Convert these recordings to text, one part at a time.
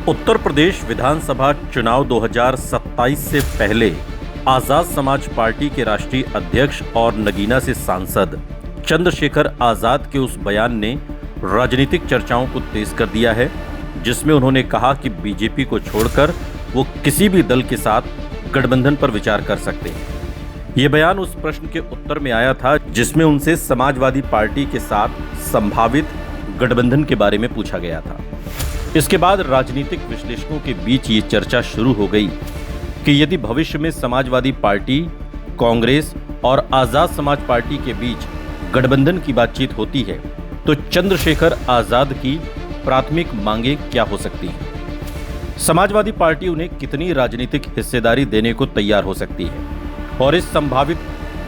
उत्तर प्रदेश विधानसभा चुनाव 2027 से पहले आजाद समाज पार्टी के राष्ट्रीय अध्यक्ष और नगीना से सांसद चंद्रशेखर आजाद के उस बयान ने राजनीतिक चर्चाओं को तेज कर दिया है, जिसमें उन्होंने कहा कि बीजेपी को छोड़कर वो किसी भी दल के साथ गठबंधन पर विचार कर सकते हैं। ये बयान उस प्रश्न के उत्तर में आया था जिसमें उनसे समाजवादी पार्टी के साथ संभावित गठबंधन के बारे में पूछा गया था। इसके बाद राजनीतिक विश्लेषकों के बीच ये चर्चा शुरू हो गई कि यदि भविष्य में समाजवादी पार्टी, कांग्रेस और आजाद समाज पार्टी के बीच गठबंधन की बातचीत होती है तो चंद्रशेखर आजाद की प्राथमिक मांगें क्या हो सकती हैं। समाजवादी पार्टी उन्हें कितनी राजनीतिक हिस्सेदारी देने को तैयार हो सकती है और इस संभावित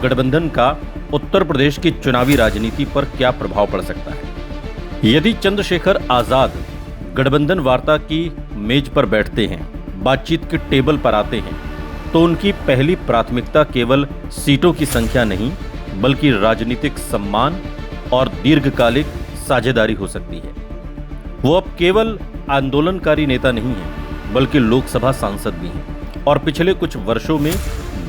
गठबंधन का उत्तर प्रदेश की चुनावी राजनीति पर क्या प्रभाव पड़ सकता है। यदि चंद्रशेखर आजाद गठबंधन वार्ता की मेज पर बैठते हैं, बातचीत के टेबल पर आते हैं, तो उनकी पहली प्राथमिकता केवल सीटों की संख्या नहीं बल्कि राजनीतिक सम्मान और दीर्घकालिक साझेदारी हो सकती है। वो अब केवल आंदोलनकारी नेता नहीं हैं बल्कि लोकसभा सांसद भी हैं और पिछले कुछ वर्षों में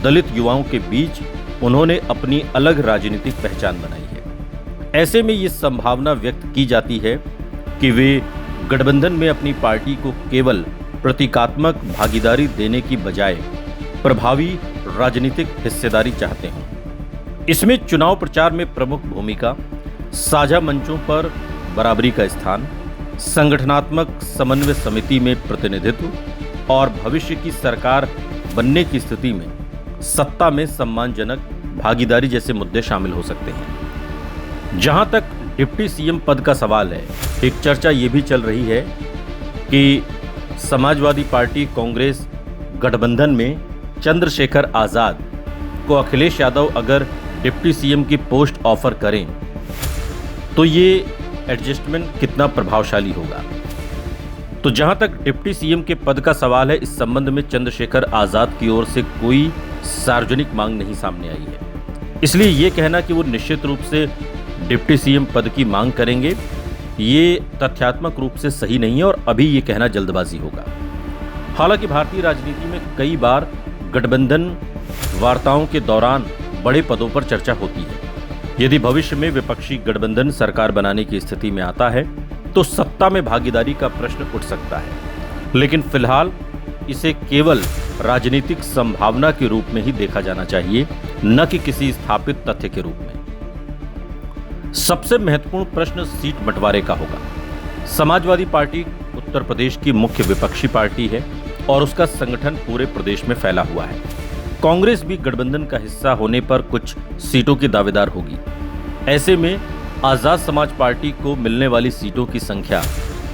दलित युवाओं के बीच उन्होंने अपनी अलग राजनीतिक पहचान बनाई है। ऐसे में ये संभावना व्यक्त की जाती है कि वे गठबंधन में अपनी पार्टी को केवल प्रतीकात्मक भागीदारी देने की बजाय प्रभावी राजनीतिक हिस्सेदारी चाहते हैं। इसमें चुनाव प्रचार में प्रमुख भूमिका, साझा मंचों पर बराबरी का स्थान, संगठनात्मक समन्वय समिति में प्रतिनिधित्व और भविष्य की सरकार बनने की स्थिति में सत्ता में सम्मानजनक भागीदारी जैसे मुद्दे शामिल हो सकते हैं। जहां तक डिप्टी सीएम पद का सवाल है, एक चर्चा ये भी चल रही है कि समाजवादी पार्टी कांग्रेस गठबंधन में चंद्रशेखर आजाद को अखिलेश यादव अगर डिप्टी सीएम की पोस्ट ऑफर करें तो ये एडजस्टमेंट कितना प्रभावशाली होगा। तो जहां तक डिप्टी सीएम के पद का सवाल है, इस संबंध में चंद्रशेखर आजाद की ओर से कोई सार्वजनिक मांग नहीं सामने आई है, इसलिए ये कहना कि वो निश्चित रूप से डिप्टी सीएम पद की मांग करेंगे ये तथ्यात्मक रूप से सही नहीं है और अभी ये कहना जल्दबाजी होगा। हालांकि भारतीय राजनीति में कई बार गठबंधन वार्ताओं के दौरान बड़े पदों पर चर्चा होती है। यदि भविष्य में विपक्षी गठबंधन सरकार बनाने की स्थिति में आता है तो सत्ता में भागीदारी का प्रश्न उठ सकता है, लेकिन फिलहाल इसे केवल राजनीतिक संभावना के रूप में ही देखा जाना चाहिए, न कि किसी स्थापित तथ्य के रूप में। सबसे महत्वपूर्ण प्रश्न सीट बंटवारे का होगा। समाजवादी पार्टी उत्तर प्रदेश की मुख्य विपक्षी पार्टी है और उसका संगठन पूरे प्रदेश में फैला हुआ है। कांग्रेस भी गठबंधन का हिस्सा होने पर कुछ सीटों की दावेदार होगी। ऐसे में आजाद समाज पार्टी को मिलने वाली सीटों की संख्या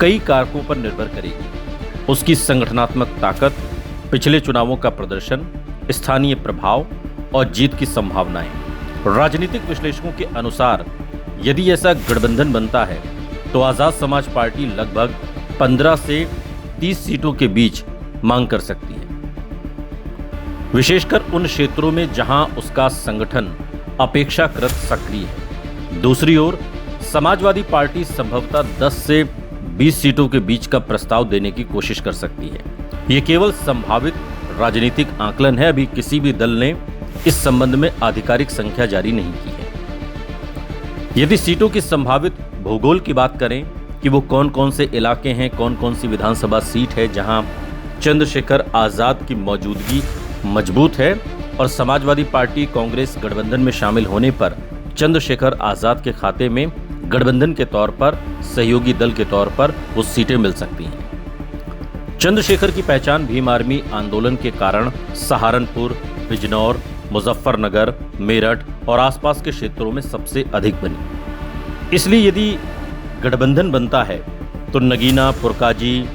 कई कारकों पर निर्भर करेगी। उसकी संगठनात्मक ताकत, पिछले चुनावों का प्रदर्शन, स्थानीय प्रभाव और जीत की संभावनाएं। राजनीतिक विश्लेषकों के अनुसार यदि ऐसा गठबंधन बनता है तो आजाद समाज पार्टी लगभग 15 से 30 सीटों के बीच मांग कर सकती है, विशेषकर उन क्षेत्रों में जहां उसका संगठन अपेक्षाकृत सक्रिय है। दूसरी ओर समाजवादी पार्टी संभवतः 10 से 20 सीटों के बीच का प्रस्ताव देने की कोशिश कर सकती है। ये केवल संभावित राजनीतिक आकलन है, अभी किसी भी दल ने इस संबंध में आधिकारिक संख्या जारी नहीं की है। यदि सीटों की संभावित भूगोल की बात करें कि वो कौन कौन से इलाके हैं, कौन कौन सी विधानसभा सीट है जहां चंद्रशेखर आजाद की मौजूदगी मजबूत है और समाजवादी पार्टी कांग्रेस गठबंधन में शामिल होने पर चंद्रशेखर आजाद के खाते में गठबंधन के तौर पर, सहयोगी दल के तौर पर वो सीटें मिल सकती हैं। चंद्रशेखर की पहचान भीम आर्मी आंदोलन के कारण सहारनपुर, बिजनौर, मुजफ्फरनगर, मेरठ और आसपास के क्षेत्रों में सबसे अधिक बनी। इसलिए यदि गठबंधन बनता है तो नगीना, पुरकाजी,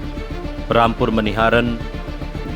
रामपुर मनिहारन,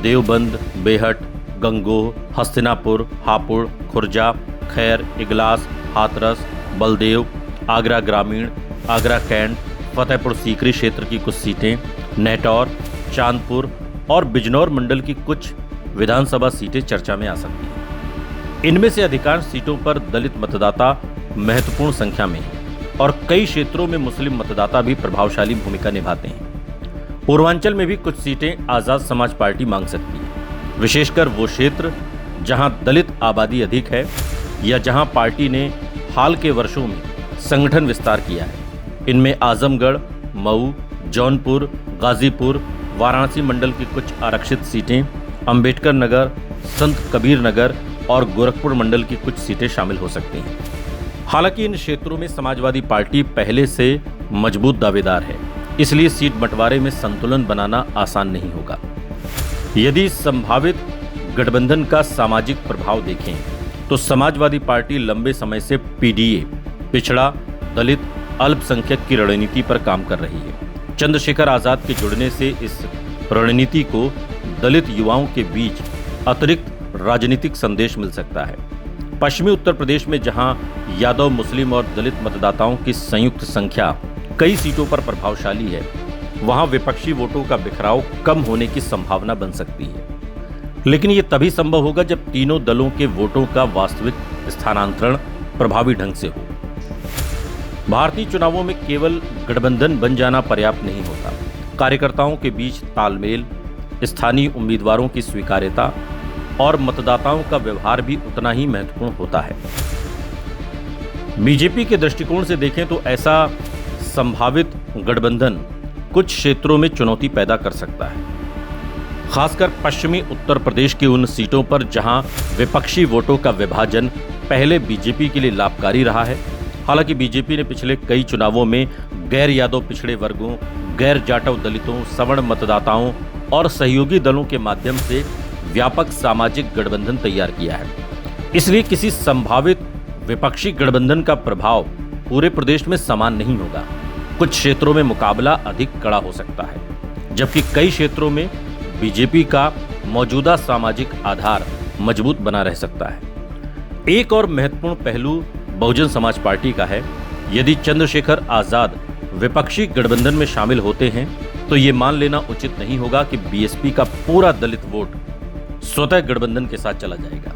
देवबंद, बेहट, गंगोह, हस्तिनापुर, हापुड़, खुर्जा, खैर, इगलास, हाथरस, बलदेव, आगरा ग्रामीण, आगरा कैंट, फतेहपुर सीकरी क्षेत्र की कुछ सीटें, नेटौर, चांदपुर और बिजनौर मंडल की कुछ विधानसभा सीटें चर्चा में आ सकती हैं। इनमें से अधिकांश सीटों पर दलित मतदाता महत्वपूर्ण संख्या में हैं और कई क्षेत्रों में मुस्लिम मतदाता भी प्रभावशाली भूमिका निभाते हैं। पूर्वांचल में भी कुछ सीटें आजाद समाज पार्टी मांग सकती है, विशेषकर वो क्षेत्र जहां दलित आबादी अधिक है या जहां पार्टी ने हाल के वर्षों में संगठन विस्तार किया है। इनमें आजमगढ़, मऊ, जौनपुर, गाजीपुर, वाराणसी मंडल की कुछ आरक्षित सीटें, अंबेडकर नगर, संत कबीर नगर और गोरखपुर मंडल की कुछ सीटें शामिल हो सकती हैं। हालांकि इन क्षेत्रों में समाजवादी पार्टी पहले से मजबूत दावेदार है, इसलिए सीट बंटवारे में संतुलन बनाना आसान नहीं होगा। यदि संभावित गठबंधन का सामाजिक प्रभाव देखें तो समाजवादी पार्टी लंबे समय से पीडीए, पिछड़ा, दलित, अल्पसंख्यक की रणनीति पर काम कर रही है। चंद्रशेखर आजाद के जुड़ने से इस रणनीति को दलित युवाओं के बीच अतिरिक्त राजनीतिक संदेश मिल सकता है। पश्चिमी उत्तर प्रदेश में जहां यादव, मुस्लिम और दलित मतदाताओं की संयुक्त संख्या कई सीटों पर प्रभावशाली है, वहां विपक्षी वोटों का बिखराव कम होने की संभावना बन सकती है। लेकिन ये तभी संभव होगा जब तीनों दलों के वोटों का वास्तविक स्थानांतरण प्रभावी ढंग से हो। भारतीय चुनावों में केवल गठबंधन बन जाना पर्याप्त नहीं होता। कार्यकर्ताओं के बीच तालमेल, स्थानीय उम्मीदवारों की स्वीकार्यता और मतदाताओं का व्यवहार भी उतना ही महत्वपूर्ण होता है। बीजेपी के दृष्टिकोण से देखें तो ऐसा संभावित गठबंधन कुछ क्षेत्रों में चुनौती पैदा कर सकता है, खासकर पश्चिमी उत्तर प्रदेश की उन सीटों पर जहां विपक्षी वोटों का विभाजन पहले बीजेपी के लिए लाभकारी रहा है। हालांकि बीजेपी ने पिछले कई चुनावों में गैर यादव पिछड़े वर्गों, गैर जाटव दलितों, सवर्ण मतदाताओं और सहयोगी दलों के माध्यम से व्यापक सामाजिक गठबंधन तैयार किया है। इसलिए किसी संभावित विपक्षी गठबंधन का प्रभाव पूरे प्रदेश में समान नहीं होगा। कुछ क्षेत्रों में मुकाबला अधिक कड़ा हो सकता है, जबकि कई क्षेत्रों में बीजेपी का मौजूदा सामाजिक आधार मजबूत बना रह सकता है। एक और महत्वपूर्ण पहलू बहुजन समाज पार्टी का है। यदि चंद्रशेखर आजाद विपक्षी गठबंधन में शामिल होते हैं तो ये मान लेना उचित नहीं होगा कि बीएसपी का पूरा दलित वोट स्वतः गठबंधन के साथ चला जाएगा।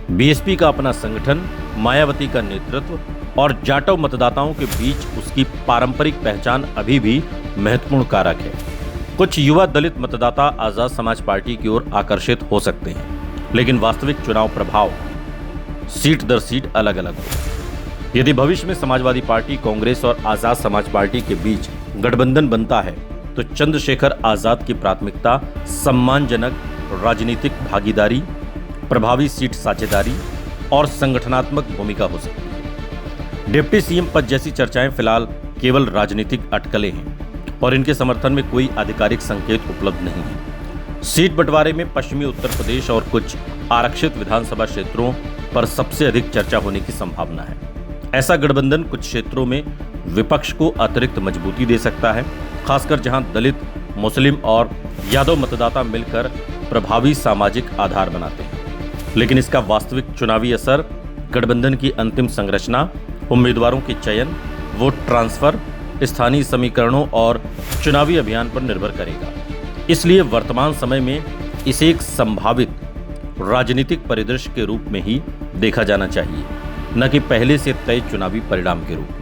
बीएसपी का अपना संगठन, मायावती का नेतृत्व और जाटव मतदाताओं के बीच उसकी पारंपरिक पहचान अभी भी महत्वपूर्ण कारक है। कुछ युवा दलित मतदाता आजाद समाज पार्टी की ओर आकर्षित हो सकते हैं, लेकिन वास्तविक चुनाव प्रभाव सीट दर सीट अलग अलग हो। यदि भविष्य में समाजवादी पार्टी, कांग्रेस और आजाद समाज पार्टी के बीच गठबंधन बनता है तो चंद्रशेखर आजाद की प्राथमिकता सम्मानजनक राजनीतिक भागीदारी, प्रभावी सीट साझेदारी और संगठनात्मक भूमिका हो सकती है। डिप्टी सीएम पद जैसी चर्चाएं फिलहाल केवल राजनीतिक अटकलें हैं और इनके समर्थन में कोई आधिकारिक संकेत उपलब्ध नहीं है। सीट बंटवारे में पश्चिमी उत्तर प्रदेश और कुछ आरक्षित विधानसभा क्षेत्रों पर सबसे अधिक चर्चा होने की संभावना है। ऐसा गठबंधन कुछ क्षेत्रों में विपक्ष को अतिरिक्त मजबूती दे सकता है, खासकर जहां दलित, मुस्लिम और यादव मतदाता मिलकर प्रभावी सामाजिक आधार बनाते हैं। लेकिन इसका वास्तविक चुनावी असर गठबंधन की अंतिम संरचना, उम्मीदवारों के चयन, वोट ट्रांसफर, स्थानीय समीकरणों और चुनावी अभियान पर निर्भर करेगा। इसलिए वर्तमान समय में इसे एक संभावित राजनीतिक परिदृश्य के रूप में ही देखा जाना चाहिए, न कि पहले से तय चुनावी परिणाम के रूप में।